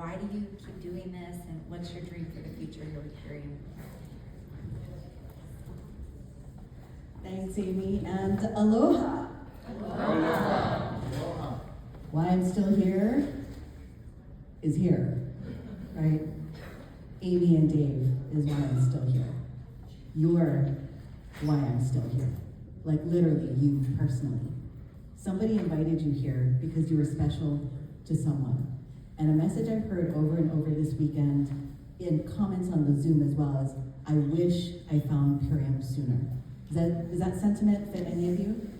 why do you keep doing this, and what's your dream for the future here with Purium? Thanks, Amy, and aloha. Aloha. Why I'm still here is here, right? Amy and Dave is why I'm still here. You're why I'm still here. Like literally, you personally. Somebody invited you here because you were special to someone. And a message I've heard over and over this weekend in comments on the Zoom as well is, I wish I found Purium sooner. Does that sentiment fit any of you?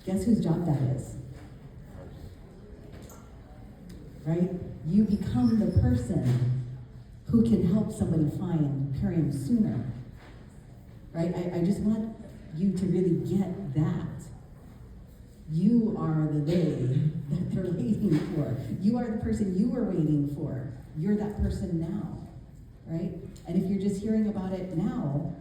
Guess whose job that is? Right? You become the person who can help somebody find Purium sooner. Right? I just want you to really get that. You are the they that they're waiting for. You are the person you were waiting for. You're that person now. Right? And if you're just hearing about it now,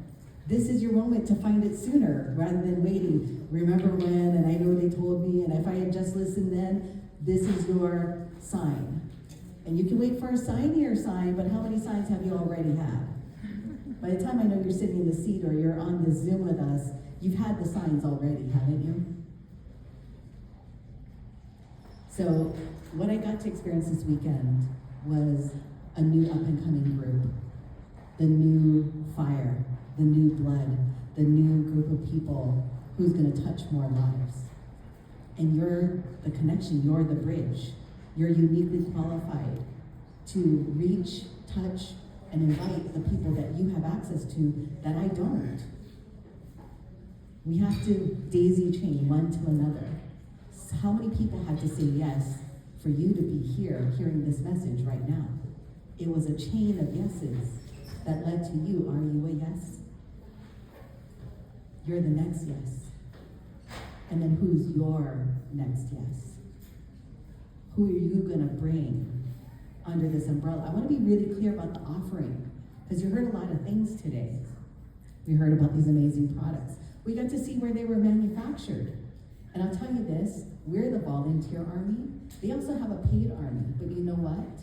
this is your moment to find it sooner rather than waiting. Remember when, and I know they told me, and if I had just listened then, this is your sign. And you can wait for a signier sign, but how many signs have you already had? By the time I know you're sitting in the seat or you're on the Zoom with us, you've had the signs already, haven't you? So what I got to experience this weekend was a new up-and-coming group, the new fire, the new blood, the new group of people who's going to touch more lives. And you're the connection, you're the bridge. You're uniquely qualified to reach, touch, and invite the people that you have access to that I don't. We have to daisy chain one to another. So how many people had to say yes for you to be here hearing this message right now? It was a chain of yeses that led to you. Are you a yes? You're the next yes. And then who's your next yes? Who are you gonna bring under this umbrella? I wanna be really clear about the offering, because you heard a lot of things today. We heard about these amazing products. We got to see where they were manufactured. And I'll tell you this, we're the volunteer army. They also have a paid army, but you know what?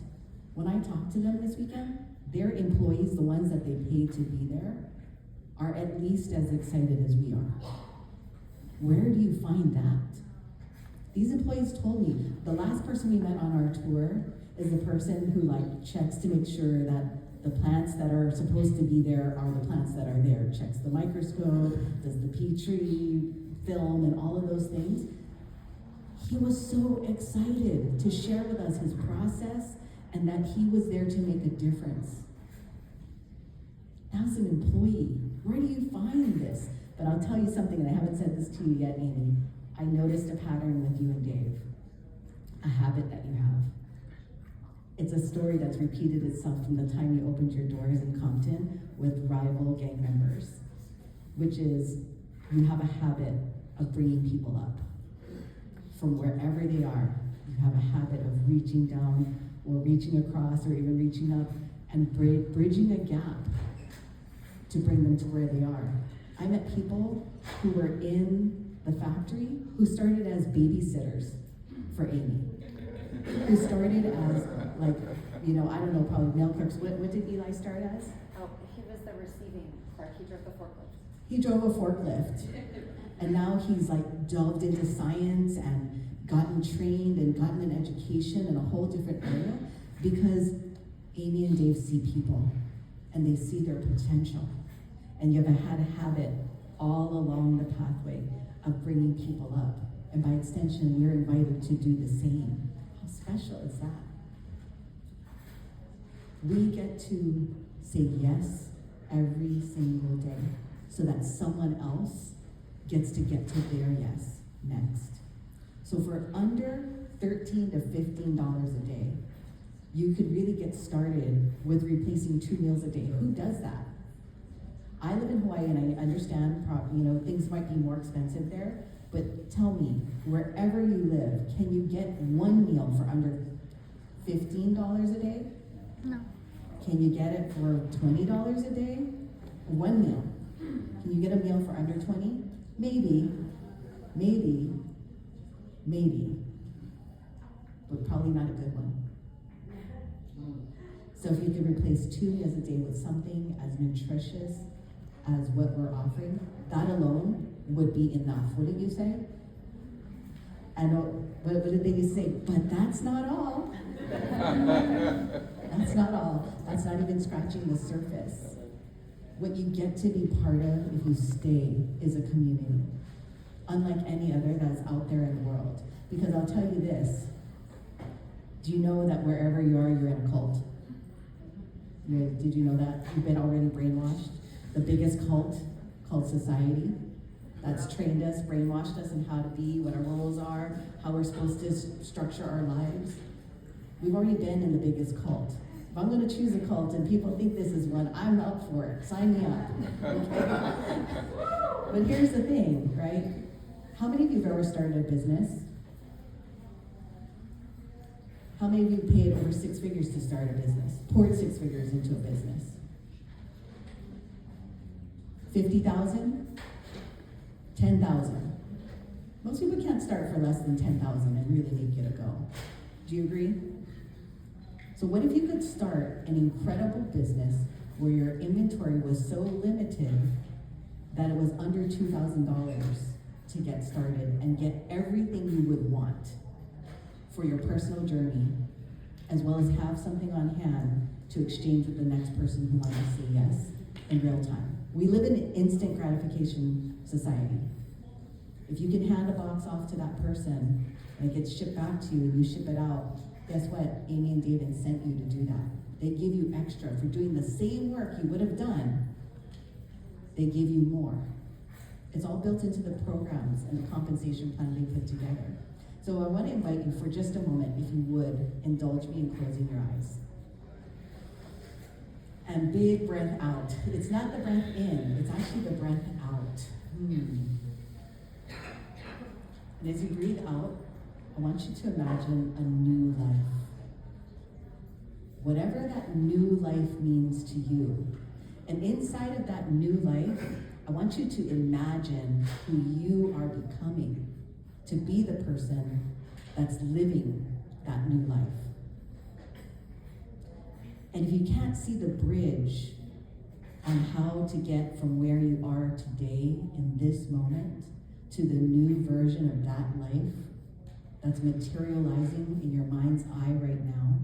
When I talked to them this weekend, their employees, the ones that they paid to be there, are at least as excited as we are. Where do you find that? These employees told me the last person we met on our tour is the person who checks to make sure that the plants that are supposed to be there are the plants that are there. Checks the microscope, does the Petri film, and all of those things. He was so excited to share with us his process and that he was there to make a difference. As an employee, where do you find this? But I'll tell you something, and I haven't said this to you yet, Amy. I noticed a pattern with you and Dave, a habit that you have. It's a story that's repeated itself from the time you opened your doors in Compton with rival gang members, which is you have a habit of bringing people up. From wherever they are, you have a habit of reaching down or reaching across or even reaching up and bridging a gap to bring them to where they are. I met people who were in the factory who started as babysitters for Amy, who started as I don't know, probably mail clerks. What did Eli start as? Oh, he was the receiving clerk. He drove the forklift. He drove a forklift. And now he's delved into science and gotten trained and gotten an education in a whole different area because Amy and Dave see people and they see their potential. And you've had a habit all along the pathway of bringing people up. And by extension, we're invited to do the same. How special is that? We get to say yes every single day so that someone else gets to get to their yes next. So for under $13 to $15 a day, you could really get started with replacing 2 meals a day. Who does that? I live in Hawaii and I understand, things might be more expensive there, but tell me, wherever you live, can you get 1 meal for under $15 a day? No. Can you get it for $20 a day? 1 meal. Can you get a meal for under 20? Maybe, but probably not a good one. So if you could replace 2 meals a day with something as nutritious as what we're offering, that alone would be enough. Wouldn't you say? And what did they used to say? But that's not all. That's not all. That's not even scratching the surface. What you get to be part of if you stay is a community, unlike any other that's out there in the world. Because I'll tell you this, do you know that wherever you are, you're in a cult? Did you know that? You've been already brainwashed? The biggest cult called society that's trained us, brainwashed us in how to be, what our roles are, how we're supposed to structure our lives. We've already been in the biggest cult. If I'm going to choose a cult and people think this is one, I'm up for it. Sign me up. Okay? But here's the thing, right? How many of you have ever started a business? How many of you paid over 6 figures to start a business? Poured 6 figures into a business? 50,000? 10,000? Most people can't start for less than 10,000 and really make it a go. Do you agree? So what if you could start an incredible business where your inventory was so limited that it was under $2,000 to get started and get everything you would want for your personal journey, as well as have something on hand to exchange with the next person who wants to say yes in real time. We live in an instant gratification society. If you can hand a box off to that person and it gets shipped back to you and you ship it out, guess what? Amy and David sent you to do that. They give you extra for doing the same work you would have done. They give you more. It's all built into the programs and the compensation plan they put together. So I want to invite you for just a moment, if you would, indulge me in closing your eyes. And big breath out. It's not the breath in, it's actually the breath out. And as you breathe out, I want you to imagine a new life. Whatever that new life means to you. And inside of that new life, I want you to imagine who you are becoming to be the person that's living that new life. And if you can't see the bridge on how to get from where you are today in this moment to the new version of that life that's materializing in your mind's eye right now,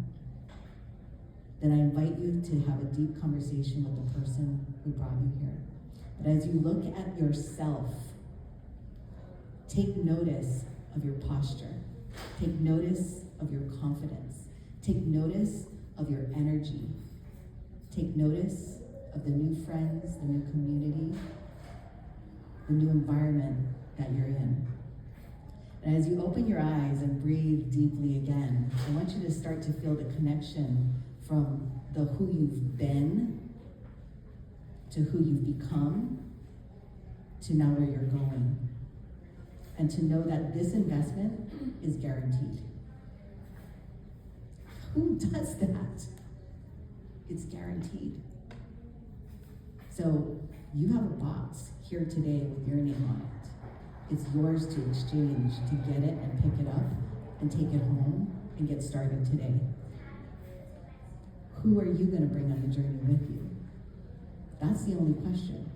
then I invite you to have a deep conversation with the person who brought you here. But as you look at yourself, take notice of your posture. Take notice of your confidence. Take notice of your energy. Take notice of the new friends, the new community, the new environment that you're in. And as you open your eyes and breathe deeply again, I want you to start to feel the connection from the who you've been to who you've become to now where you're going. And to know that this investment is guaranteed. Who does that? It's guaranteed. So you have a box here today with your name on it. It's yours to exchange, to get it and pick it up and take it home and get started today. Who are you going to bring on the journey with you? That's the only question.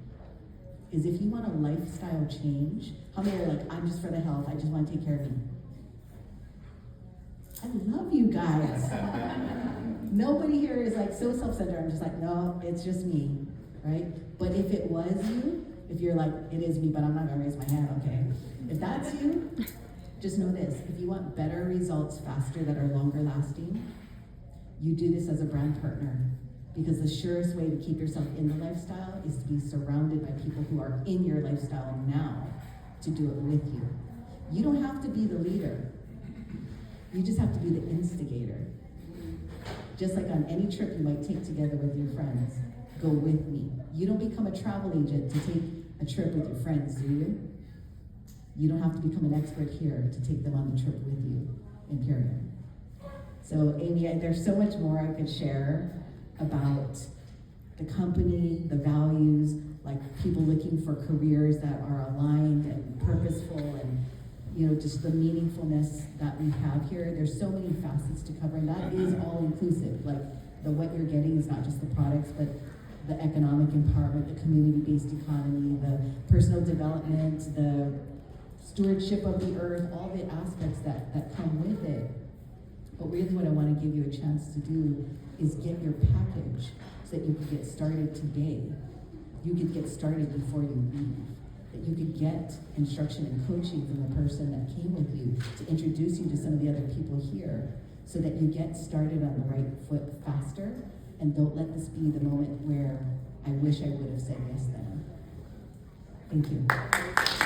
Is if you want a lifestyle change, how many are like, I'm just for the health, I just want to take care of me? I love you guys. Nobody here is like so self-centered. I'm just like, no, it's just me, right? But if it was you, if you're like, it is me, but I'm not gonna raise my hand, okay? If that's you, just know this, if you want better results faster that are longer lasting, you do this as a brand partner. Because the surest way to keep yourself in the lifestyle is to be surrounded by people who are in your lifestyle now to do it with you. You don't have to be the leader. You just have to be the instigator. Just like on any trip you might take together with your friends, go with me. You don't become a travel agent to take a trip with your friends, do you? You don't have to become an expert here to take them on the trip with you in Purium. So Amy, there's so much more I could share about the company, the values, like people looking for careers that are aligned and purposeful and, you know, just the meaningfulness that we have here. There's so many facets to cover, and that is all inclusive. Like, the what you're getting is not just the products, but the economic empowerment, the community-based economy, the personal development, the stewardship of the earth, all the aspects that come with it. But really what I want to give you a chance to do is get your package so that you can get started today. You could get started before you leave. That you could get instruction and coaching from the person that came with you to introduce you to some of the other people here so that you get started on the right foot faster, and don't let this be the moment where I wish I would have said yes then. Thank you.